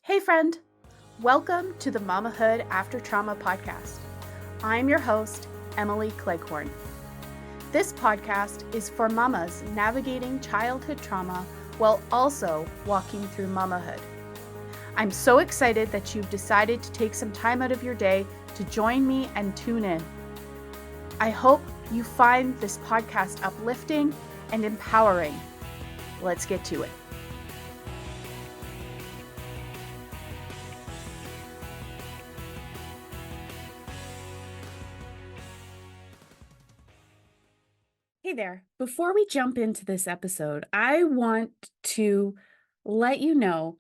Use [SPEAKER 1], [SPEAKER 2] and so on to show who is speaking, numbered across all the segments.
[SPEAKER 1] Hey friend, welcome to the Mamahood After Trauma podcast. I'm your host, Emily Cleghorn. This podcast is for mamas navigating childhood trauma while also walking through mamahood. I'm so excited that you've decided to take some time out of your day to join me and tune in. I hope you find this podcast uplifting and empowering. Let's get to it. Hey there. Before we jump into this episode, I want to let you know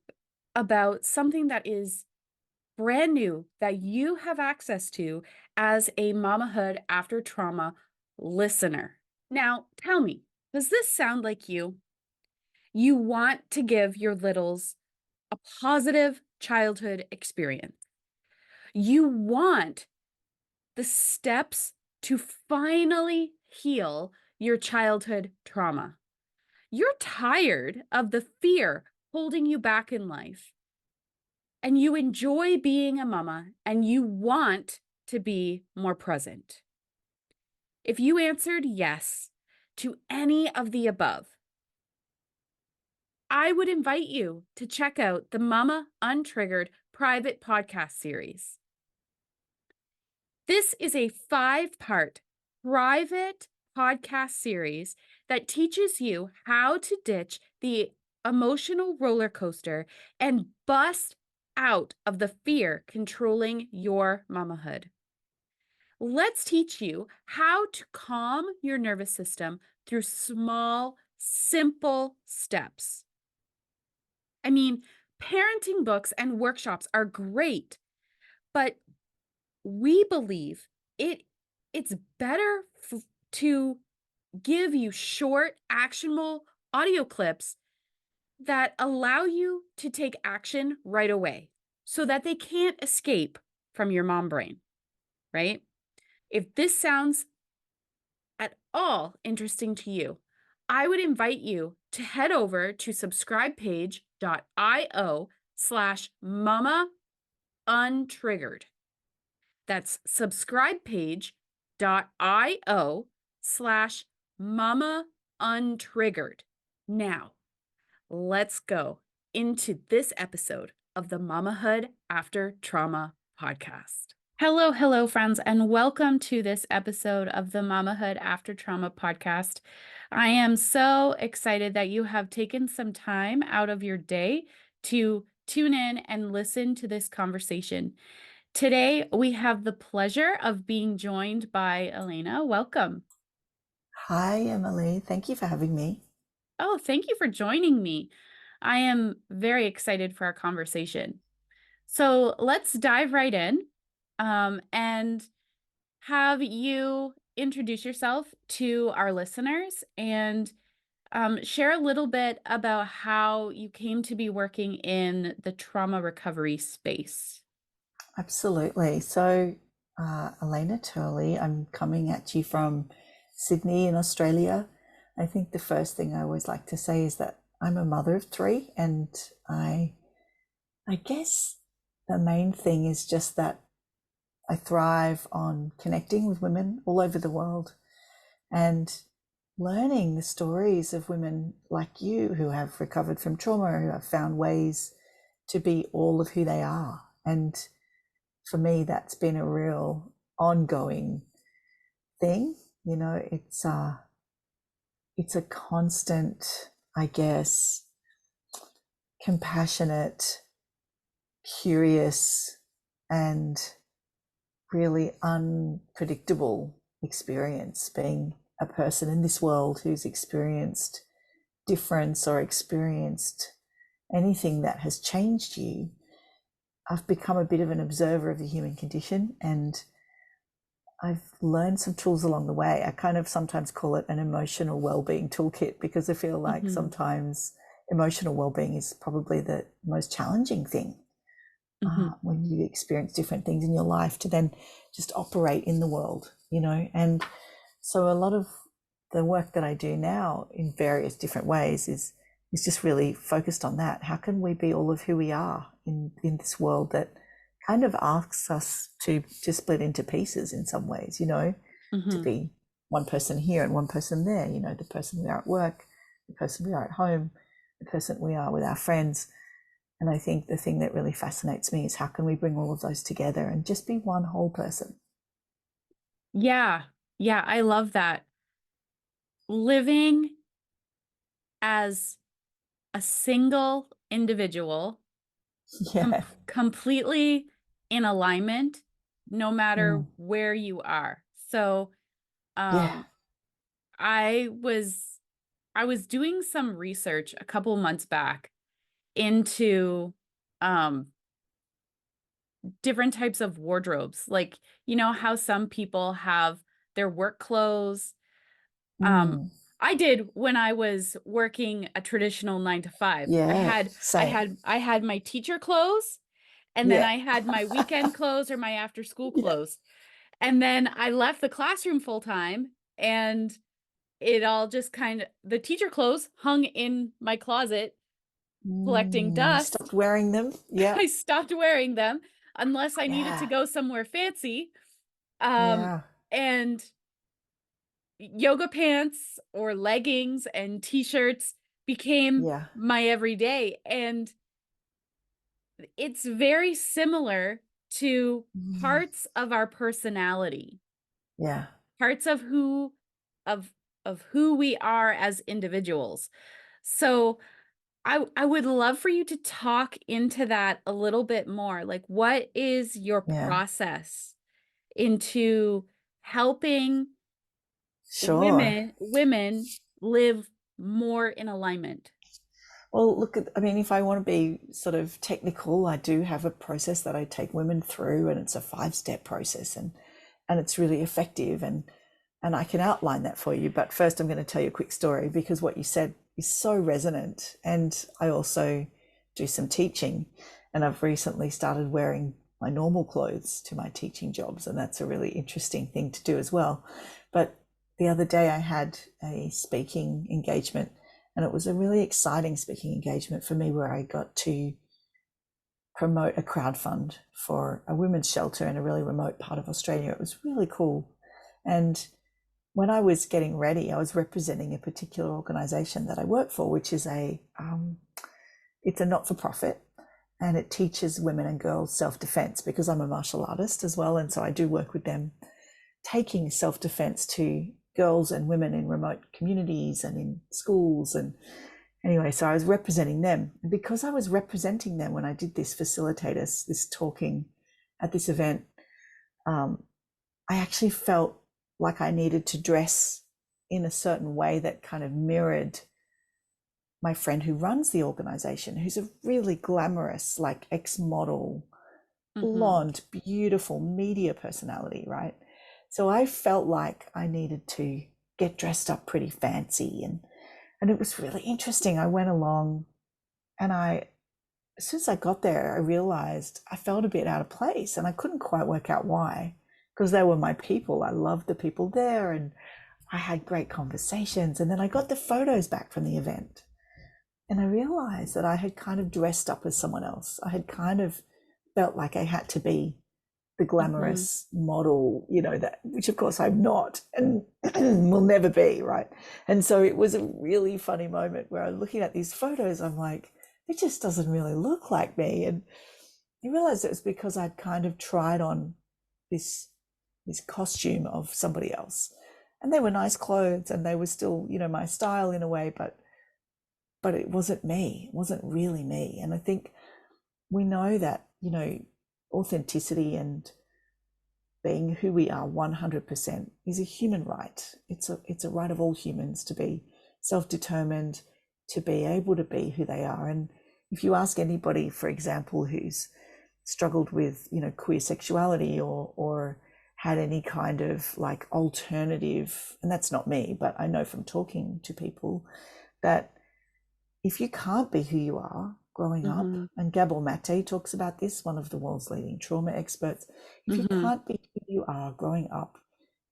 [SPEAKER 1] about something that is brand new that you have access to as a Mamahood After Trauma listener. Now, tell me, does this sound like you? You want to give your littles a positive childhood experience. You want the steps to finally heal your childhood trauma. You're tired of the fear holding you back in life, and you enjoy being a mama, and you want to be more present. If you answered yes to any of the above, I would invite you to check out the Mama Untriggered private podcast series. This is a 5-part private podcast series that teaches you how to ditch the emotional roller coaster and bust out of the fear controlling your mamahood. Let's teach you how to calm your nervous system through small, simple steps. I mean, parenting books and workshops are great, but we believe it's better to give you short, actionable audio clips that allow you to take action right away so that they can't escape from your mom brain, right? If this sounds at all interesting to you, I would invite you to head over to subscribepage.io/mama untriggered. That's subscribepage.io/mama untriggered. Now, let's go into this episode of the Mamahood After Trauma podcast. Hello, friends, and welcome to this episode of the Mamahood After Trauma podcast. I am so excited that you have taken some time out of your day to tune in and listen to this conversation. Today, we have the pleasure of being joined by Elena. Welcome.
[SPEAKER 2] Hi, Emily. Thank you for having me.
[SPEAKER 1] Oh, thank you for joining me. I am very excited for our conversation. So let's dive right in and have you introduce yourself to our listeners and share a little bit about how you came to be working in the trauma recovery space.
[SPEAKER 2] Absolutely. So, Elena Turley, I'm coming at you from Sydney in Australia. I think the first thing I always like to say is that I'm a mother of 3, and I guess the main thing is just that I thrive on connecting with women all over the world and learning the stories of women like you who have recovered from trauma, who have found ways to be all of who they are. And for me, that's been a real ongoing thing. You know, it's a constant, I guess, compassionate, curious, and really unpredictable experience being a person in this world who's experienced difference or experienced anything that has changed you. I've become a bit of an observer of the human condition, and I've learned some tools along the way. I kind of sometimes call it an emotional well-being toolkit, because I feel like sometimes emotional well-being is probably the most challenging thing when you experience different things in your life to then just operate in the world, you know. And so a lot of the work that I do now in various different ways is is just really focused on that. How can we be all of who we are in this world that kind of asks us to split into pieces in some ways, to
[SPEAKER 1] Mhm.
[SPEAKER 2] be one person here and one person there, the person we are at work, the person we are at home, the person we are with our friends. And I think the thing that really fascinates me is how can we bring all of those together and just be one whole person?
[SPEAKER 1] Yeah. Yeah, I love that. Living as a single individual,
[SPEAKER 2] Yeah.
[SPEAKER 1] completely in alignment, no matter
[SPEAKER 2] Mm.
[SPEAKER 1] where you are. So,
[SPEAKER 2] Yeah.
[SPEAKER 1] um, I was I was doing some research a couple months back into um different types of wardrobes. Like, you know how some people have their work clothes. Um,
[SPEAKER 2] Mm.
[SPEAKER 1] I did when I was working a traditional 9 to 5.
[SPEAKER 2] Yeah. Same.
[SPEAKER 1] I had my teacher clothes, and then
[SPEAKER 2] Yeah.
[SPEAKER 1] I had my weekend clothes or my after school
[SPEAKER 2] Yeah.
[SPEAKER 1] clothes. And then I left the classroom full time, and it all just kind of the teacher clothes hung in my closet collecting
[SPEAKER 2] You stopped
[SPEAKER 1] dust.
[SPEAKER 2] wearing them. Yeah.
[SPEAKER 1] I stopped wearing them unless I needed to
[SPEAKER 2] Yeah.
[SPEAKER 1] go somewhere fancy. Um,
[SPEAKER 2] Yeah.
[SPEAKER 1] and yoga pants or leggings and t-shirts became
[SPEAKER 2] Yeah.
[SPEAKER 1] my everyday. And it's very similar to
[SPEAKER 2] Mm.
[SPEAKER 1] parts of our personality,
[SPEAKER 2] Yeah.
[SPEAKER 1] parts of of who we are as individuals. So I would love for you to talk into that a little bit more. Like, what is your
[SPEAKER 2] Yeah.
[SPEAKER 1] process into helping
[SPEAKER 2] Sure.
[SPEAKER 1] women live more in alignment?
[SPEAKER 2] Well, look, I mean, if I want to be sort of technical, I do have a process that I take women through, and it's a 5-step process, and it's really effective, and I can outline that for you. But first, I'm going to tell you a quick story because what you said is so resonant, and I also do some teaching, and I've recently started wearing my normal clothes to my teaching jobs, and that's a really interesting thing to do as well. But the other day, I had a speaking engagement, and it was a really exciting speaking engagement for me where I got to promote a crowdfund for a women's shelter in a really remote part of Australia. It was really cool. And when I was getting ready, I was representing a particular organization that I work for, which is it's a not-for-profit, and it teaches women and girls self-defense because I'm a martial artist as well. And so I do work with them, taking self-defense to girls and women in remote communities and in schools. And anyway, so I was representing them. And because I was representing them when I did this facilitators, this talking at this event, I actually felt like I needed to dress in a certain way that kind of mirrored my friend who runs the organization, who's a really glamorous, like ex-model,
[SPEAKER 1] Mhm.
[SPEAKER 2] blonde, beautiful media personality, right? So I felt like I needed to get dressed up pretty fancy, and it was really interesting. I went along, and as soon as I got there, I realized I felt a bit out of place, and I couldn't quite work out why, because they were my people. I loved the people there, and I had great conversations. And then I got the photos back from the event, and I realized that I had kind of dressed up as someone else. I had kind of felt like I had to be the
[SPEAKER 1] Mhm.
[SPEAKER 2] glamorous model, that, which of course I'm not and will never be, right? And so it was a really funny moment where I'm looking at these photos, I'm like, it just doesn't really look like me. And I realized it was because I'd kind of tried on this this costume of somebody else. And they were nice clothes and they were still, my style in a way, but it wasn't me. It wasn't really me. And I think we know that, authenticity and being who we are 100% is a human right. It's a right of all humans to be self-determined, to be able to be who they are. And if you ask anybody, for example, who's struggled with, queer sexuality or had any kind of like alternative, and that's not me, but I know from talking to people that if you can't be who you are growing up,
[SPEAKER 1] Mhm.
[SPEAKER 2] and Gabor Mate talks about this, one of the world's leading trauma experts, if you
[SPEAKER 1] Mhm.
[SPEAKER 2] can't be who you are growing up,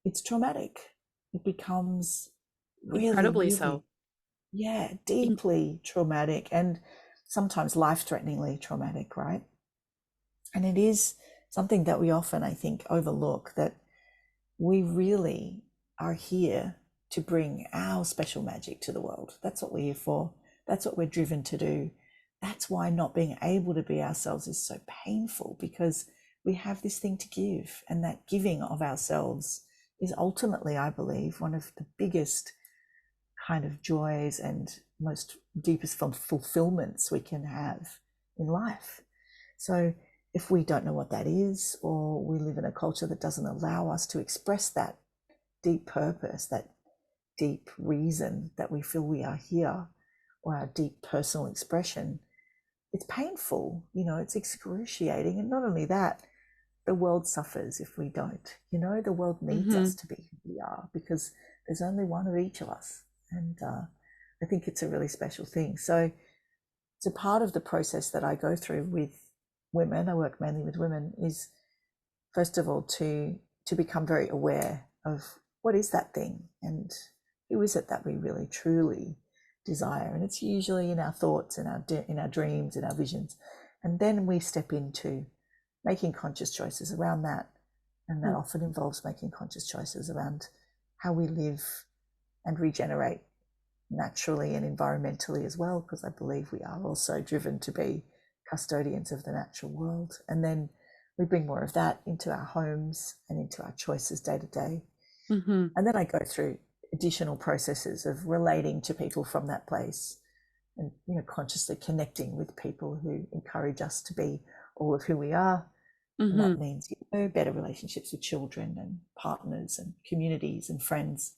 [SPEAKER 2] it's traumatic. It becomes really,
[SPEAKER 1] Incredibly
[SPEAKER 2] really,
[SPEAKER 1] so.
[SPEAKER 2] Yeah,
[SPEAKER 1] In-
[SPEAKER 2] deeply traumatic and sometimes life-threateningly traumatic, right? And it is something that we often, I think, overlook, that we really are here to bring our special magic to the world. That's what we're here for. That's what we're driven to do. That's why not being able to be ourselves is so painful, because we have this thing to give. And that giving of ourselves is ultimately, I believe, one of the biggest kind of joys and most deepest fulfillments we can have in life. So if we don't know what that is, or we live in a culture that doesn't allow us to express that deep purpose, that deep reason that we feel we are here, or our deep personal expression, it's painful, it's excruciating. And not only that, the world suffers if we don't. The world needs us
[SPEAKER 1] Mhm.
[SPEAKER 2] to be who we are, because there's only one of each of us. And I think it's a really special thing. So it's a part of the process that I go through with women. I work mainly with women, is first of all to become very aware of what is that thing, and who is it that we really truly desire. And it's usually in our thoughts, in our dreams, in our visions. And then we step into making conscious choices around that. And that
[SPEAKER 1] Mm.
[SPEAKER 2] often involves making conscious choices around how we live and regenerate naturally and environmentally as well, because I believe we are also driven to be custodians of the natural world. And then we bring more of that into our homes and into our choices day to day.
[SPEAKER 1] Mhm.
[SPEAKER 2] And then I go through additional processes of relating to people from that place, and consciously connecting with people who encourage us to be all of who we are. And that
[SPEAKER 1] Mhm.
[SPEAKER 2] means better relationships with children and partners and communities and friends.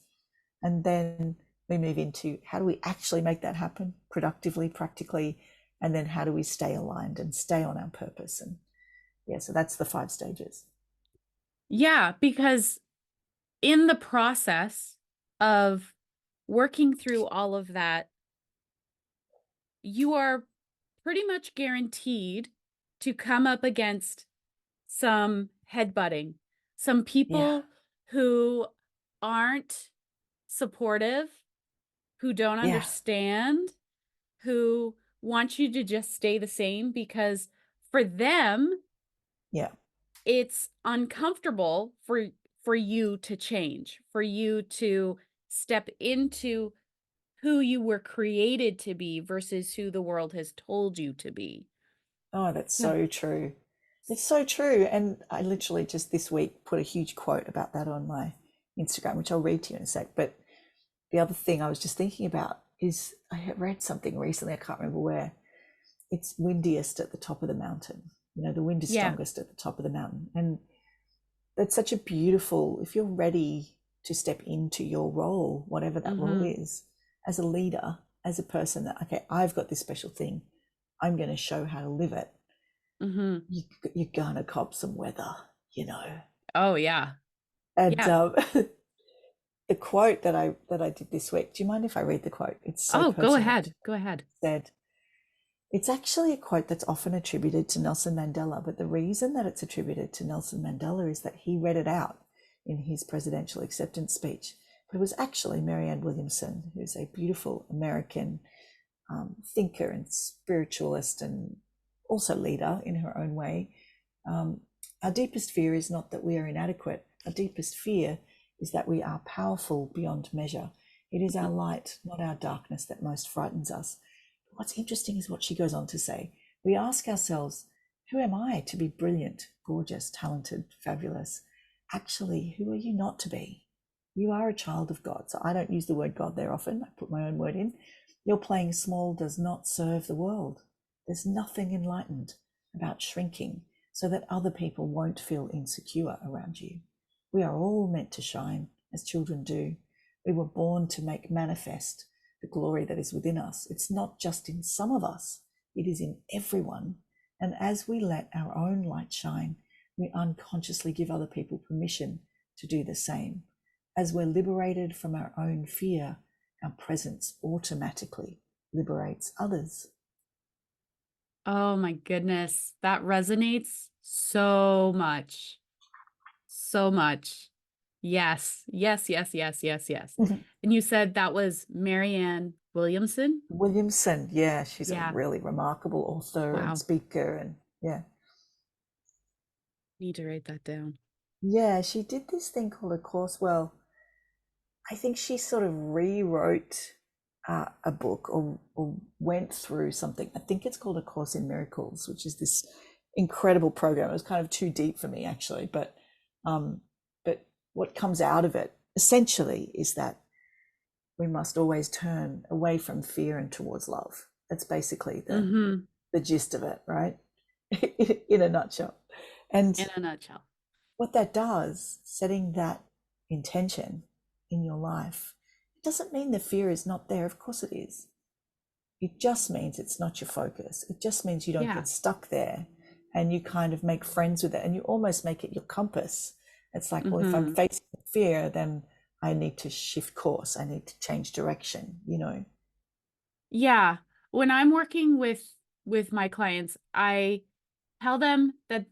[SPEAKER 2] And then we move into, how do we actually make that happen productively, practically? And then how do we stay aligned and stay on our purpose? And yeah, so that's the 5 stages.
[SPEAKER 1] Yeah, because in the process of working through all of that, you are pretty much guaranteed to come up against some headbutting, some
[SPEAKER 2] Yeah,
[SPEAKER 1] people who aren't supportive, who don't
[SPEAKER 2] yeah,
[SPEAKER 1] understand, who want you to just stay the same because for them,
[SPEAKER 2] yeah.
[SPEAKER 1] it's uncomfortable for you to change, for you to step into who you were created to be versus who the world has told you to be.
[SPEAKER 2] Oh, that's
[SPEAKER 1] Yeah.
[SPEAKER 2] so true. It's so true. And I literally just this week put a huge quote about that on my Instagram, which I'll read to you in a sec. But the other thing I was just thinking about is, I had read something recently, I can't remember where. It's windiest at the top of the mountain. The wind is
[SPEAKER 1] Yeah.
[SPEAKER 2] strongest at the top of the mountain. And that's such a beautiful, if you're ready to step into your role, whatever that role
[SPEAKER 1] Mhm.
[SPEAKER 2] is, as a leader, as a person that, okay, I've got this special thing, I'm going to show how to live it.
[SPEAKER 1] Mhm.
[SPEAKER 2] You, you're going to cop some weather.
[SPEAKER 1] Oh, yeah.
[SPEAKER 2] And
[SPEAKER 1] Yeah.
[SPEAKER 2] the quote that I did this week, do you mind if I read the quote? It's so
[SPEAKER 1] Oh, go
[SPEAKER 2] pertinent.
[SPEAKER 1] ahead. Go ahead.
[SPEAKER 2] Said, it's actually a quote that's often attributed to Nelson Mandela, but the reason that it's attributed to Nelson Mandela is that he read it out in his presidential acceptance speech. But it was actually Marianne Williamson, who's a beautiful American thinker and spiritualist, and also leader in her own way. Um, our deepest fear is not that we are inadequate. Our deepest fear is that we are powerful beyond measure. It is our light, not our darkness, that most frightens us. What's interesting is what she goes on to say. We ask ourselves, who am I to be brilliant, gorgeous, talented, fabulous? Actually, who are you not to be? You are a child of God. So I don't use the word God there often. I put my own word in. Your playing small does not serve the world. There's nothing enlightened about shrinking so that other people won't feel insecure around you. We are all meant to shine as children do. We were born to make manifest the glory that is within us. It's not just in some of us, it is in everyone. And as we let our own light shine, we unconsciously give other people permission to do the same. As we're liberated from our own fear, our presence automatically liberates others.
[SPEAKER 1] Oh my goodness. That resonates so much. So much. Yes. Yes, yes, yes, yes, yes. And you said that was Marianne. Williamson?
[SPEAKER 2] Williamson. Yeah, she's a
[SPEAKER 1] Yeah.
[SPEAKER 2] really remarkable author and
[SPEAKER 1] Wow.
[SPEAKER 2] speaker, and yeah.
[SPEAKER 1] Need to write that down.
[SPEAKER 2] Yeah, she did this thing called A Course. Well, I think she sort of rewrote a book, or went through something. I think it's called A Course in Miracles, which is this incredible program. It was kind of too deep for me, actually, um, but what comes out of it essentially is that we must always turn away from fear and towards love. That's basically
[SPEAKER 1] Mm-hmm.
[SPEAKER 2] the gist of it, right? In a nutshell. And
[SPEAKER 1] In a nutshell.
[SPEAKER 2] what that does, setting that intention in your life, it doesn't mean the fear is not there. Of course it is. It just means it's not your focus. It just means you don't
[SPEAKER 1] Yeah.
[SPEAKER 2] get stuck there, and you kind of make friends with it, and you almost make it your compass. It's like, well, if I'm
[SPEAKER 1] Mm-hmm.
[SPEAKER 2] facing fear, then I need to shift course. I need to change direction, you know?
[SPEAKER 1] Yeah. When I'm working with my clients, I tell them that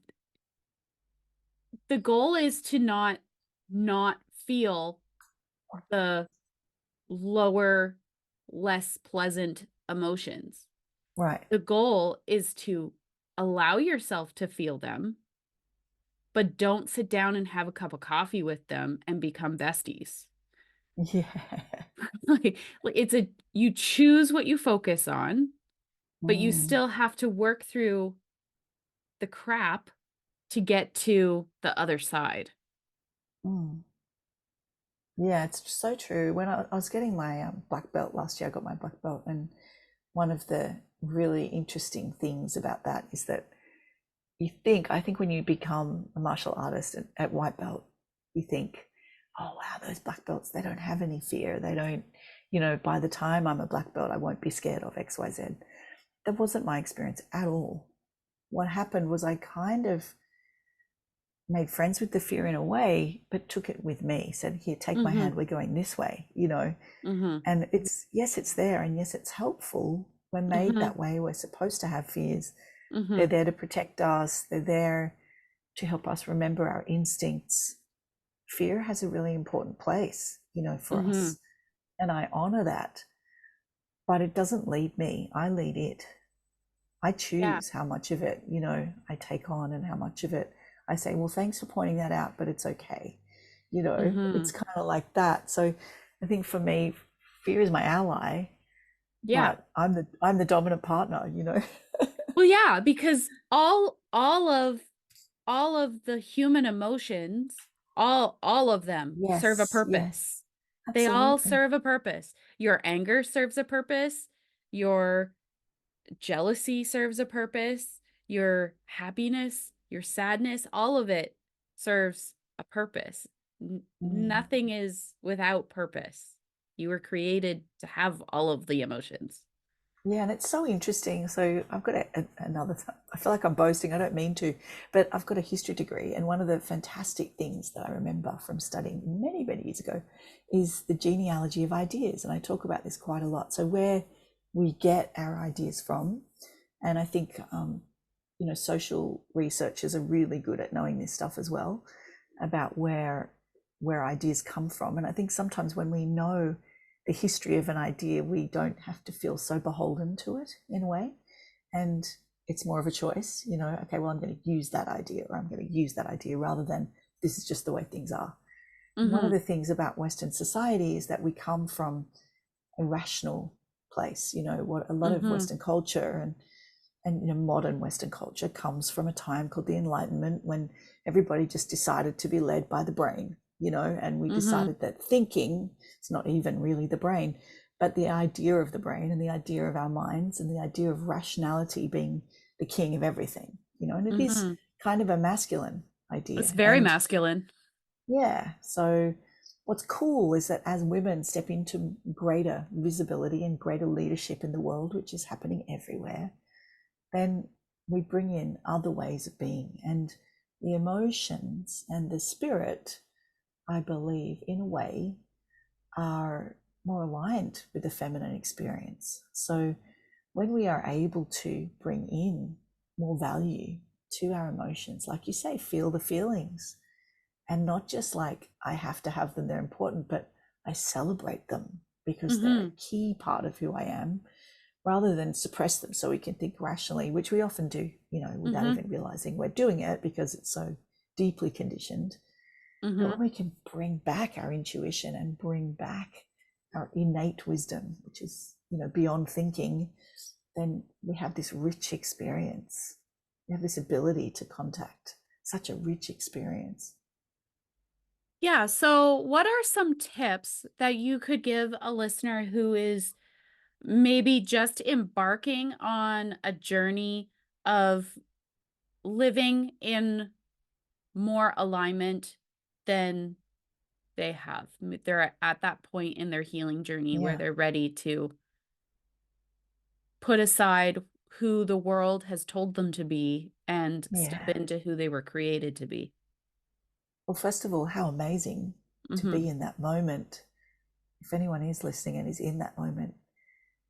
[SPEAKER 1] the goal is to not feel the lower, less pleasant emotions.
[SPEAKER 2] Right.
[SPEAKER 1] The goal is to allow yourself to feel them, but don't sit down and have a cup of coffee with them and become besties.
[SPEAKER 2] Yeah.
[SPEAKER 1] Like it's a you choose what you focus on, but you
[SPEAKER 2] Mm,
[SPEAKER 1] still have to work through the crap to get to the other side.
[SPEAKER 2] mm. Yeah, it's so true. When I was getting my black belt last year, I got my black belt, and one of the really interesting things about that is that I think when you become a martial artist at white belt, you think, oh wow, those black belts, they don't have any fear. They don't, by the time I'm a black belt, I won't be scared of XYZ. That wasn't my experience at all. What happened was I kind of made friends with the fear in a way, but took it with me, said, here, take my
[SPEAKER 1] Mhm.
[SPEAKER 2] hand, we're going this way.
[SPEAKER 1] Mhm.
[SPEAKER 2] And yes, it's there, and yes, it's helpful. We're made
[SPEAKER 1] Mhm.
[SPEAKER 2] that way. We're supposed to have fears. They're
[SPEAKER 1] Mhm.
[SPEAKER 2] there to protect us. They're there to help us remember our instincts. Fear has a really important place, for
[SPEAKER 1] Mhm.
[SPEAKER 2] us. And I honor that, but it doesn't lead me. I lead it. I
[SPEAKER 1] Yeah.
[SPEAKER 2] choose how much of it, I take on, and how much of it I say, well, thanks for pointing that out, but it's okay. It's
[SPEAKER 1] Mhm.
[SPEAKER 2] kind of like that. So I think for me, fear is my ally,
[SPEAKER 1] Yeah.
[SPEAKER 2] but I'm the dominant partner.
[SPEAKER 1] Well, yeah, because all of the human emotions, all of them serve a
[SPEAKER 2] Yes, yes,
[SPEAKER 1] purpose. They all
[SPEAKER 2] absolutely.
[SPEAKER 1] serve a purpose. Your anger serves a purpose. Your jealousy serves a purpose. Your happiness, your sadness, all of it serves a purpose.
[SPEAKER 2] Mm.
[SPEAKER 1] Nothing is without purpose. You were created to have all of the emotions.
[SPEAKER 2] Yeah, and it's so interesting. So I've got another. I feel like I'm boasting. I don't mean to, but I've got a history degree, and one of the fantastic things that I remember from studying many, many years ago is the genealogy of ideas, and I talk about this quite a lot. So where we get our ideas from, and I think social researchers are really good at knowing this stuff as well, about where ideas come from. And I think sometimes when we know the history of an idea, we don't have to feel so beholden to it in a way. And it's more of a choice, okay, well, I'm going to use that idea, or I'm going to use that idea, rather than this is just the way things are. And one of
[SPEAKER 1] Mhm.
[SPEAKER 2] the things about Western society is that we come from a rational place. What a lot of
[SPEAKER 1] Mhm.
[SPEAKER 2] Western culture and modern Western culture comes from a time called the Enlightenment, when everybody just decided to be led by the brain, and we
[SPEAKER 1] Mhm.
[SPEAKER 2] decided that thinking is not even really the brain, but the idea of the brain, and the idea of our minds, and the idea of rationality being the king of everything, and it is
[SPEAKER 1] Mhm.
[SPEAKER 2] kind of a masculine
[SPEAKER 1] It's
[SPEAKER 2] idea.
[SPEAKER 1] very
[SPEAKER 2] And
[SPEAKER 1] masculine.
[SPEAKER 2] yeah, so what's cool is that as women step into greater visibility and greater leadership in the world, which is happening everywhere, then we bring in other ways of being, and the emotions and the spirit, I believe, in a way, are more aligned with the feminine experience. So when we are able to bring in more value to our emotions, like you say, feel the feelings, and not just like I have to have them, they're important, but I celebrate them. because they're
[SPEAKER 1] Mm-hmm.
[SPEAKER 2] a key part of who I am, rather than suppress them so we can think rationally, which we often do, without
[SPEAKER 1] Mm-hmm.
[SPEAKER 2] even realizing we're doing it because it's so deeply conditioned. But
[SPEAKER 1] Mm-hmm.
[SPEAKER 2] when we can bring back our intuition and bring back our innate wisdom, which is, beyond thinking, then we have this rich experience. We have this ability to contact such a rich experience.
[SPEAKER 1] Yeah. So, what are some tips that you could give a listener who is maybe just embarking on a journey of living in more alignment than they have? They're at that point in their healing journey where
[SPEAKER 2] Yeah,
[SPEAKER 1] they're ready to put aside who the world has told them to be and step
[SPEAKER 2] yeah.
[SPEAKER 1] into who they were created to be.
[SPEAKER 2] Well, first of all, how amazing to be
[SPEAKER 1] Mhm.
[SPEAKER 2] in that moment. If anyone is listening and is in that moment,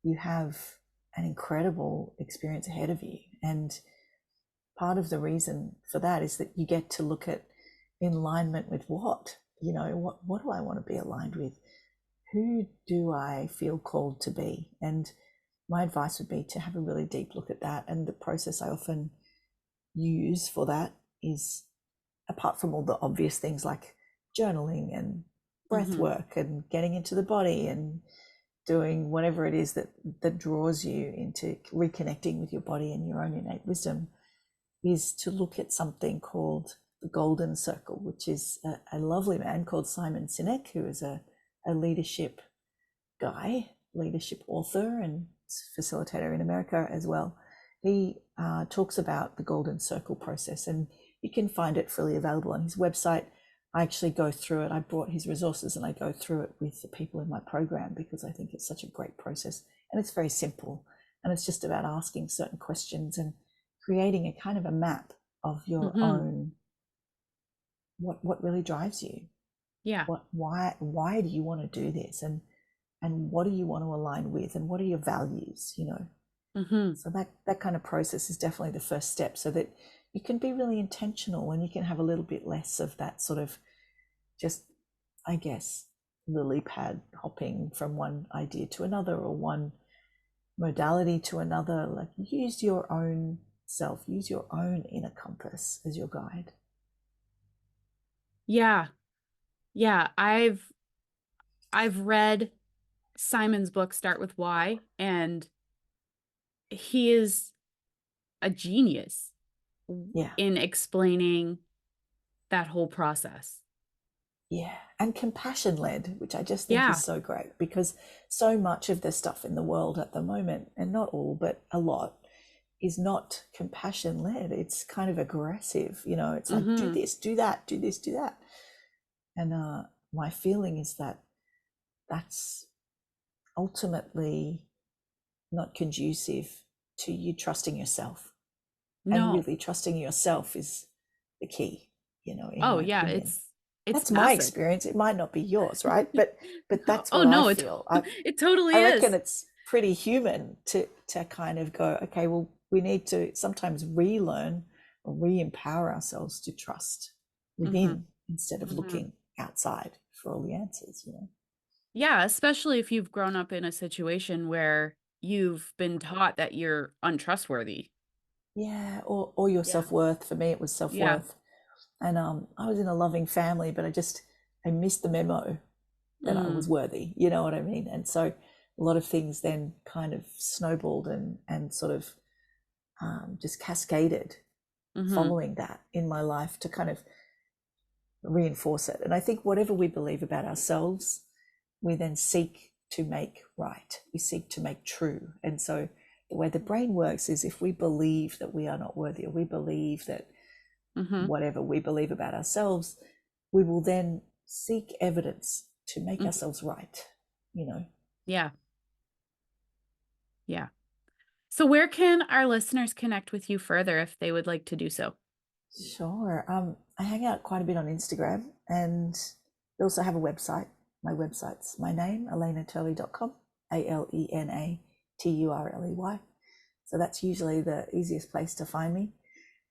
[SPEAKER 2] you have an incredible experience ahead of you. And part of the reason for that is that you get to look at in alignment with what? What do I want to be aligned with? Who do I feel called to be? And my advice would be to have a really deep look at that. And the process I often use for that is, apart from all the obvious things like journaling and breath
[SPEAKER 1] Mhm.
[SPEAKER 2] work and getting into the body and doing whatever it is that draws you into reconnecting with your body and your own innate wisdom, is to look at something called the Golden Circle, which is a lovely man called Simon Sinek, who is a leadership guy, leadership author and facilitator in America as well. He talks about the Golden Circle process, and you can find it freely available on his website. I actually go through it. I brought his resources and I go through it with the people in my program because I think it's such a great process, and it's very simple. And it's just about asking certain questions and creating a kind of a map of your
[SPEAKER 1] Mhm.
[SPEAKER 2] own, what really drives you,
[SPEAKER 1] Yeah.
[SPEAKER 2] why do you want to do this, and what do you want to align with, and what are your values.
[SPEAKER 1] Mhm.
[SPEAKER 2] So that kind of process is definitely the first step, so that you can be really intentional and you can have a little bit less of that sort of, just, I guess, lily pad hopping from one idea to another or one modality to another. Like, use your own self, use your own inner compass as your guide.
[SPEAKER 1] Yeah. Yeah. I've read Simon's book Start with Why, and he is a genius
[SPEAKER 2] Yeah.
[SPEAKER 1] in explaining that whole process.
[SPEAKER 2] Yeah, and compassion led, which I just think is
[SPEAKER 1] Yeah.
[SPEAKER 2] so great, because so much of the stuff in the world at the moment, and not all, but a lot, is not compassion led. It's kind of aggressive. It's like, do
[SPEAKER 1] Mhm.
[SPEAKER 2] this, do that, do this, do that. And my feeling is that that's ultimately not conducive to you trusting yourself. And
[SPEAKER 1] No.
[SPEAKER 2] really trusting yourself is the key, in
[SPEAKER 1] Oh,
[SPEAKER 2] my
[SPEAKER 1] yeah,
[SPEAKER 2] opinion.
[SPEAKER 1] it's
[SPEAKER 2] That's my
[SPEAKER 1] massive.
[SPEAKER 2] experience. It might not be yours, right? But that's
[SPEAKER 1] Oh,
[SPEAKER 2] what I
[SPEAKER 1] no,
[SPEAKER 2] feel.
[SPEAKER 1] it totally
[SPEAKER 2] I reckon
[SPEAKER 1] is.
[SPEAKER 2] it's pretty human to kind of go, okay, well, we need to sometimes relearn or re-empower ourselves to trust
[SPEAKER 1] Mhm.
[SPEAKER 2] within instead of
[SPEAKER 1] Mhm.
[SPEAKER 2] looking outside for all the answers.
[SPEAKER 1] Yeah, especially if you've grown up in a situation where you've been taught that you're untrustworthy.
[SPEAKER 2] Yeah, or your
[SPEAKER 1] Yeah.
[SPEAKER 2] self-worth. For me, it was
[SPEAKER 1] Yeah.
[SPEAKER 2] self-worth. And I was in a loving family, but I missed the memo that I was
[SPEAKER 1] Mm.
[SPEAKER 2] worthy. You know what I mean? And so a lot of things then kind of snowballed and sort of just cascaded
[SPEAKER 1] Mhm.
[SPEAKER 2] following that in my life to kind of reinforce it. And I think whatever we believe about ourselves, we then seek to make right. We seek to make true. And so the way the brain works is, if we believe that we are not worthy, or we believe that
[SPEAKER 1] Mhm.
[SPEAKER 2] whatever we believe about ourselves, we will then seek evidence to make
[SPEAKER 1] Mhm.
[SPEAKER 2] ourselves right, you know.
[SPEAKER 1] Yeah. Yeah. So where can our listeners connect with you further if they would like to do so?
[SPEAKER 2] Sure. I hang out quite a bit on Instagram, and we also have a website. My website's my name, elenaturley.com, ALENATURLEY. So that's usually the easiest place to find me.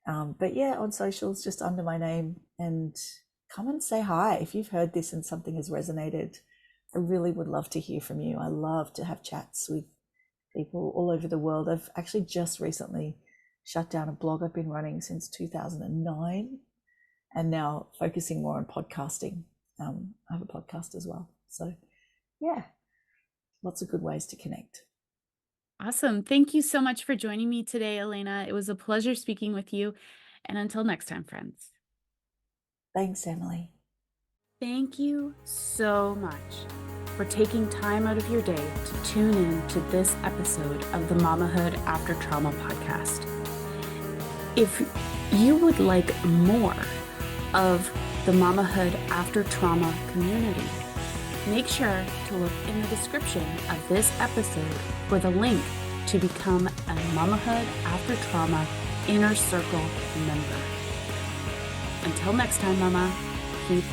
[SPEAKER 2] But yeah, on socials, just under my name, and come and say hi. If you've heard this and something has resonated, I really would love to hear from you. I love to have chats with people all over the world. I've actually just recently shut down a blog I've been running since 2009 and now focusing more on podcasting. I have a podcast as well. So, yeah, lots of good ways to connect.
[SPEAKER 1] Awesome. Thank you so much for joining me today, Elena. It was a pleasure speaking with you. And until next time, friends.
[SPEAKER 2] Thanks, Emily.
[SPEAKER 1] Thank you so much for taking time out of your day to tune in to this episode of the Mamahood After Trauma podcast. If you would like more of the Mamahood After Trauma community, make sure to look in the description of this episode for the link to become a Mamahood After Trauma Inner Circle member. Until next time, Mama, keep